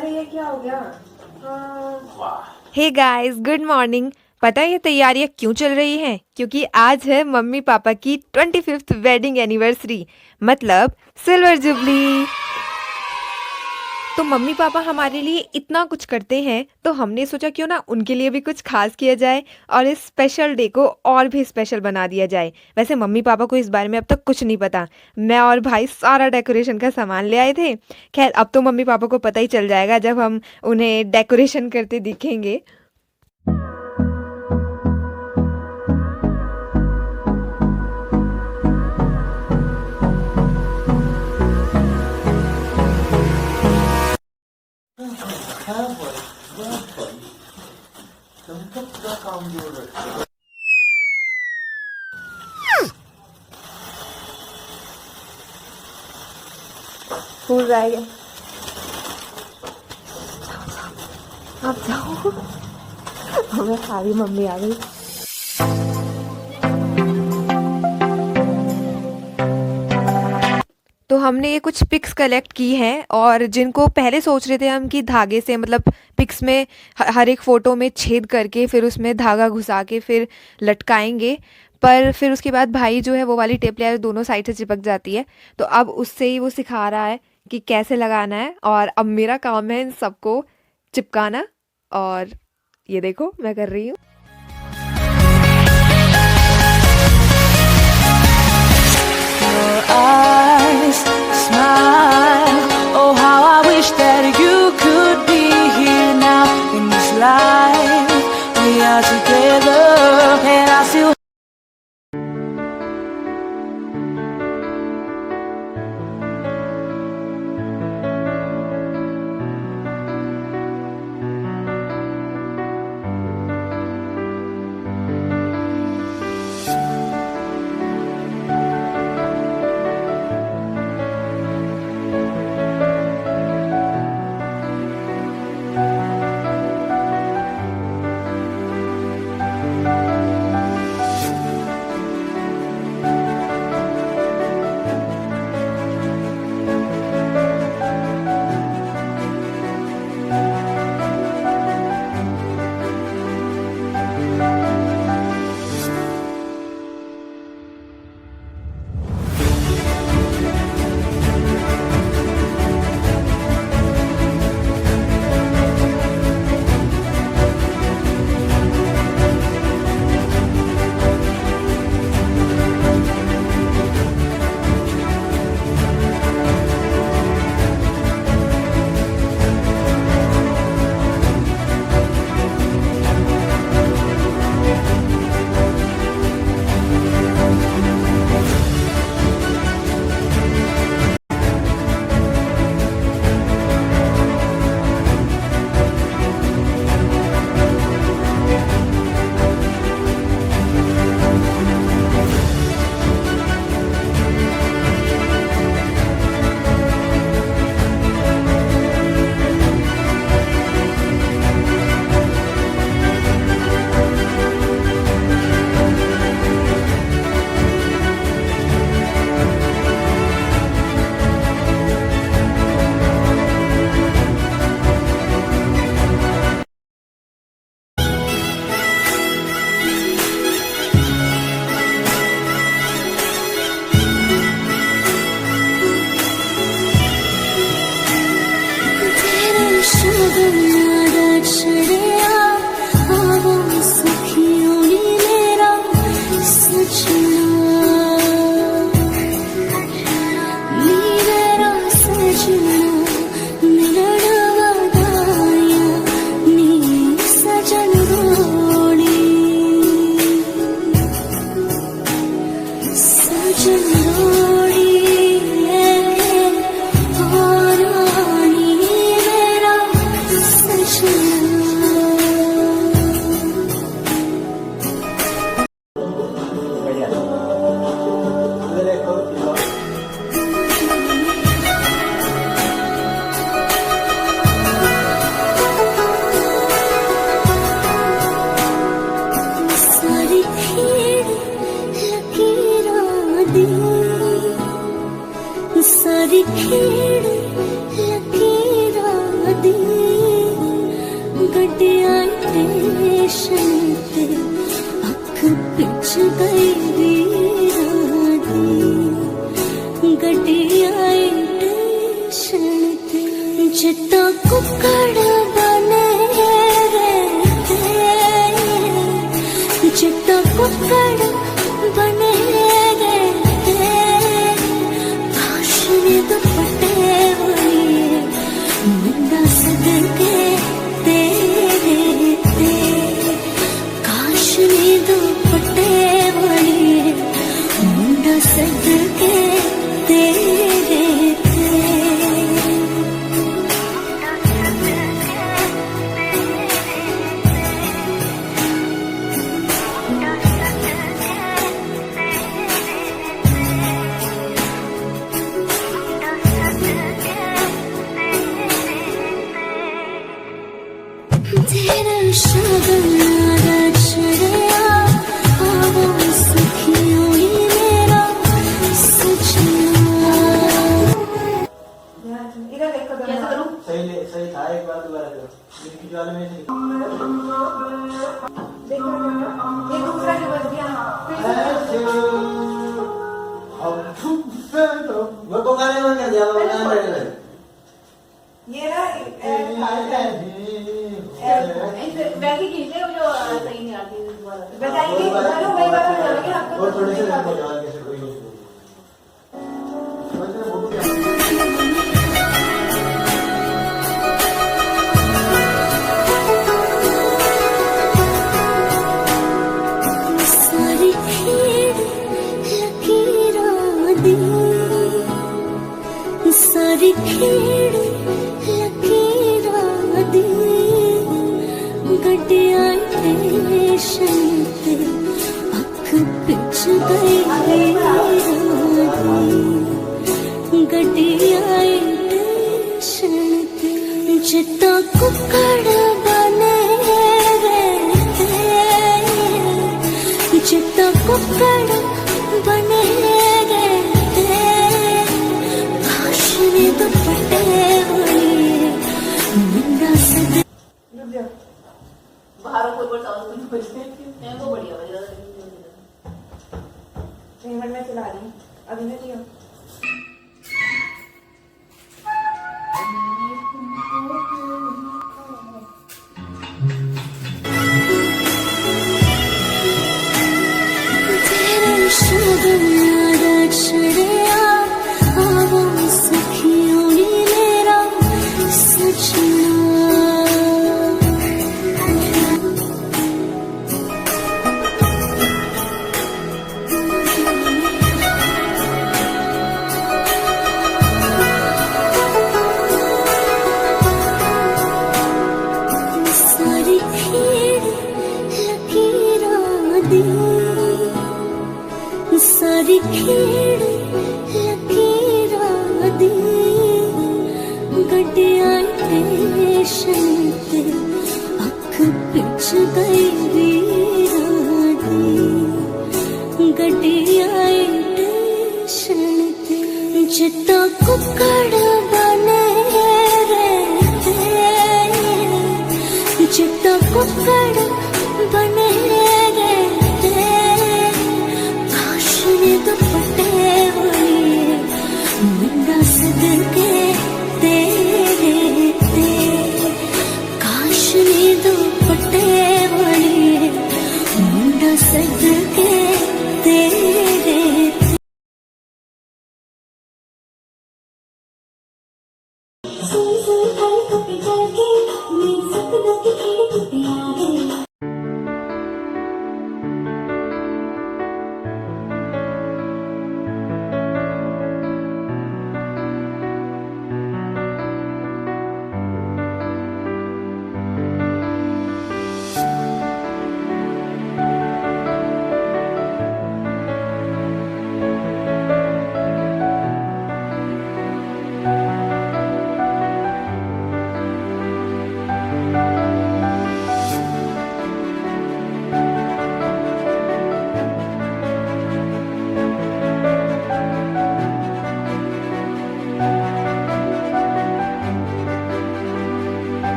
अरे ये क्या हो गया? हाँ। Hey guys, good morning. पता है ये तैयारियां क्यों चल रही हैं? क्योंकि आज है मम्मी पापा की 25th वेडिंग एनिवर्सरी, मतलब सिल्वर जुबली। तो मम्मी पापा हमारे लिए इतना कुछ करते हैं, तो हमने सोचा क्यों ना उनके लिए भी कुछ खास किया जाए और इस स्पेशल डे को और भी स्पेशल बना दिया जाए। वैसे मम्मी पापा को इस बारे में अब तक कुछ नहीं पता। मैं और भाई सारा डेकोरेशन का सामान ले आए थे। खैर, अब तो मम्मी पापा को पता ही चल जाएगा जब हम उन्हें डेकोरेशन करते दिखेंगे। हाँ भाई, हाँ भाई, तुम तो पूरा कामजोर रखते हो। फूल रह गया। आप जाओ। हमें सारी मम्मी आ गई। तो हमने ये कुछ पिक्स कलेक्ट की हैं, और जिनको पहले सोच रहे थे हम कि धागे से, मतलब पिक्स में हर एक फ़ोटो में छेद करके फिर उसमें धागा घुसा के फिर लटकाएंगे। पर फिर उसके बाद भाई जो है वो वाली टेप ले आया, दोनों साइड से चिपक जाती है। तो अब उससे ही वो सिखा रहा है कि कैसे लगाना है, और अब मेरा काम है इन सबको चिपकाना। और ये देखो मैं कर रही हूँ। Your eyes smile. Oh, how I wish that you could be here now in this life. We are together, and I still. ते जित्ता कुकड़ बने रहते जित्ता कुकड़ बने रहते भाषणे दुपट्टे वही मुंडा सदके तेरे ते काशनी दुपट्टे वही मुंडा सदके तेरे ते तेरा शगनारा चढ़िया आवो सखियों ही मेरा सजना इधर देखो कैसे करूं? सही था, एक बार दोबारा करो। लिखी वाले में से देखो ये दूसरा जो बच गया वो तो गाने में कर दिया, वो गाने में ये ना वैसे खींचे जो सही नहीं आती दोबारा। बताइए चलो वही बात बताएंगे आपको और थोड़े से रखो यार, कैसे कोई हो सारी खेड़ लकीरां दी सारी खेड़ लकीरां दी गड्डियां स्टेशन ते अख पिछ गई गड्डियां स्टेशन ते जित्ता कुकड़ बने रहते जित्ता कुकड़ बने रहते भाषणे दुपट्टे वही मुंडा सद रुक जाओ बाहर कोई बोलता है उसको बोलते हैं वो बढ़िया बढ़िया। 1 मिनट में चला रही हूँ अभी नहीं दिया तेरा शगनारा चढ़िया आवो सखियों ही मेरा सजना सारी खेड़ लकीरां दी सारी खेड़ लकीरां दी गड्डियां स्टेशन ते अख पिछ गई वीरां दी गड्डियां स्टेशन ते जित्ता कुकड़ बने रहते जित्ता कुकड़ बने रहते भाषणे दुपट्टे वही मुंडा सदके तेरे ते काशनी दुपट्टे वही मुंडा सदके तेरे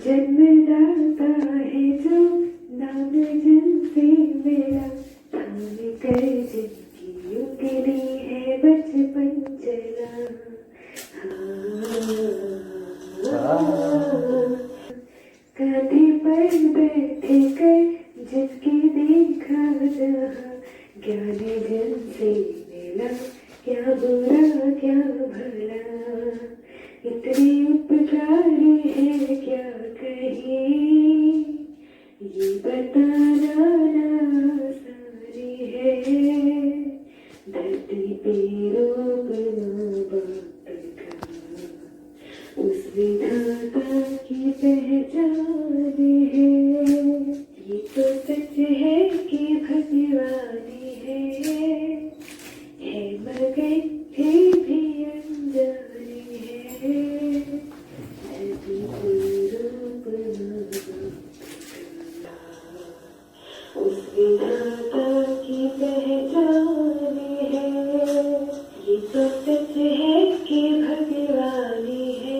जन्मदाता है जो नाम जिनसे मेरा थाम कर जिनकी उंगली है बचपन चला कांधे पर बैठे कर जिनकी देखा जहाँ ज्ञान जिनसे मिला क्या बुरा क्या भला इतने उपकारी है क्या कहे ये बताना ना सारी है धरती पे रूप बात का उस विधाता की पहचान है ये तो सच है कि भगवानी है मगर फिर भी अनजानी है धरती पे रूप उस विधाता की पहचान है ये तो सच है कि भगवानी है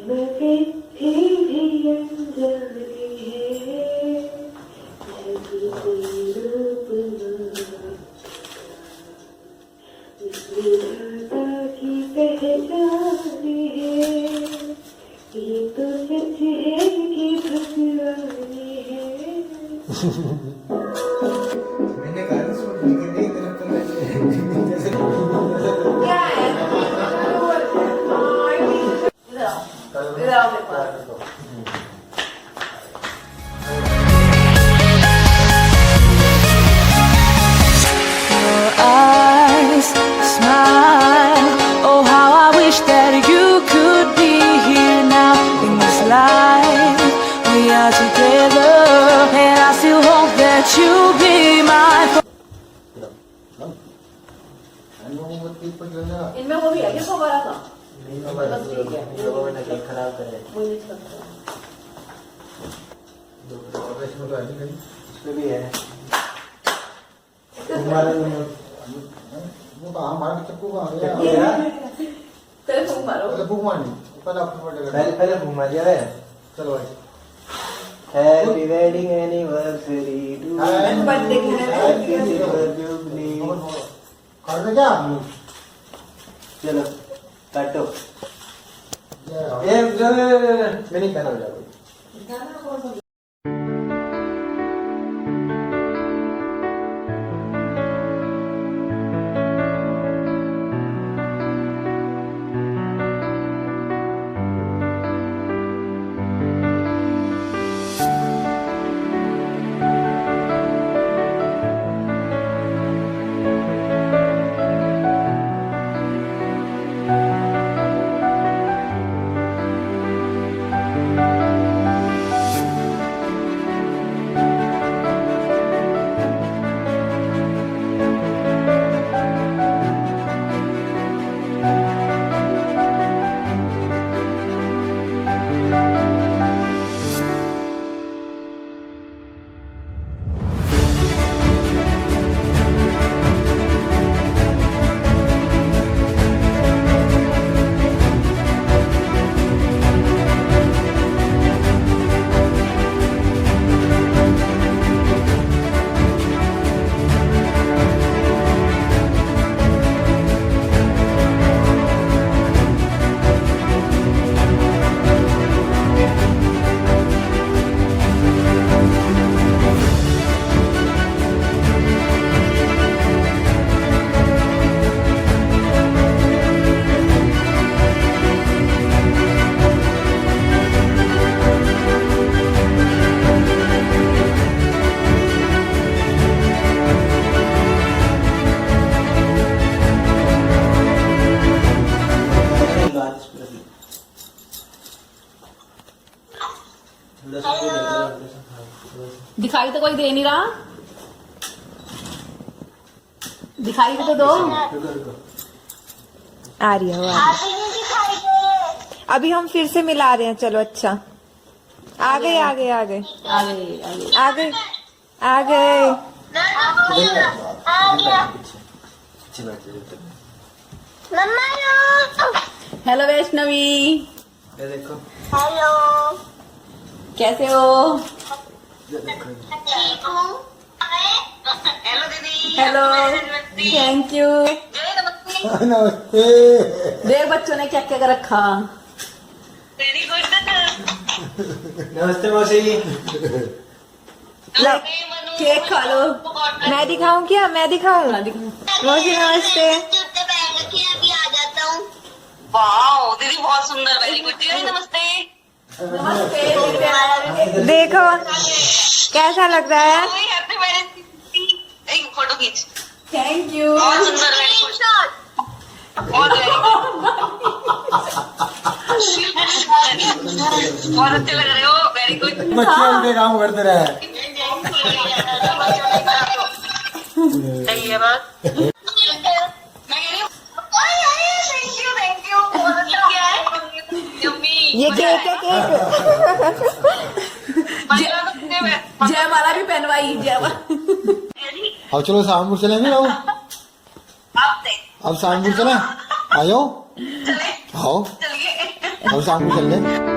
मगर फिर भी अनजानी है धरती पे रूप उस विधाता की पहचान है ये तो सच है कि भगवानी है मैंने कहा था सुन लेकिन नहीं तेरे को जैसे क्या है इधर आओ मेरे पास Your eyes smile. Oh, how I wish that you could be here now in this life. We are together, and I still hope that you'll be my. इनमें वो भी है क्या खबर आता खराब करे मुझे लगता है इसमें भी है हमारे वो कहाँ हमारा चक्कू कहाँ गया तेरे फूक मारो पहले फूक मारनी पहले आपको पड़ेगा पहले फूक मार दिया है। चलो भाई happy wedding anniversary to Happy birthday jubilee. कर दे क्या चलो काटो। ये मैं नहीं खाना जाओ। दिखाई तो कोई दे नहीं रहा दिखाई तो दो आ रही है वो आ रही है। अभी हम फिर से मिला रहे हैं। चलो अच्छा आ गए आ गए आ गए आगे आगे आ गए आ गए। अच्छी बात है। हेलो वैष्णवी ये देखो हेलो, कैसे हो? ठीक हूँ। हेलो दीदी। Hello, thank you. नमस्ते। नमस्ते। देख बच्चों ने क्या क्या कर रखा। Very good. नमस्ते मौसी। लो, केक खा लो। मैं दिखाऊं क्या? मैं दिखाऊं? मौसी नमस्ते। जूते पहन रखे हैं, अभी आ जाता हूँ। वाह दीदी बहुत सुंदर, वेरी गुड दीदी। नमस्ते। नमस्ते। देखो कैसा लग रहा है? Happy marriage. एक फोटो खींच। Thank you. बहुत सुंदर, वेरी गुड। बहुत अच्छे लग रहे हो, वेरी गुड। बच्चे उनके काम करते रहे। सही है बात। मैं कह रही हूँ थैंक यू बहुत अच्छा क्या है यम्मी। ये केक है, केक। जयमाला भी पहनवाई, जयमाला। अब चलो सहारनपुर चलेंगे ना। अब सहारनपुर चले, आयो आओ, अब सहारनपुर चल रहे।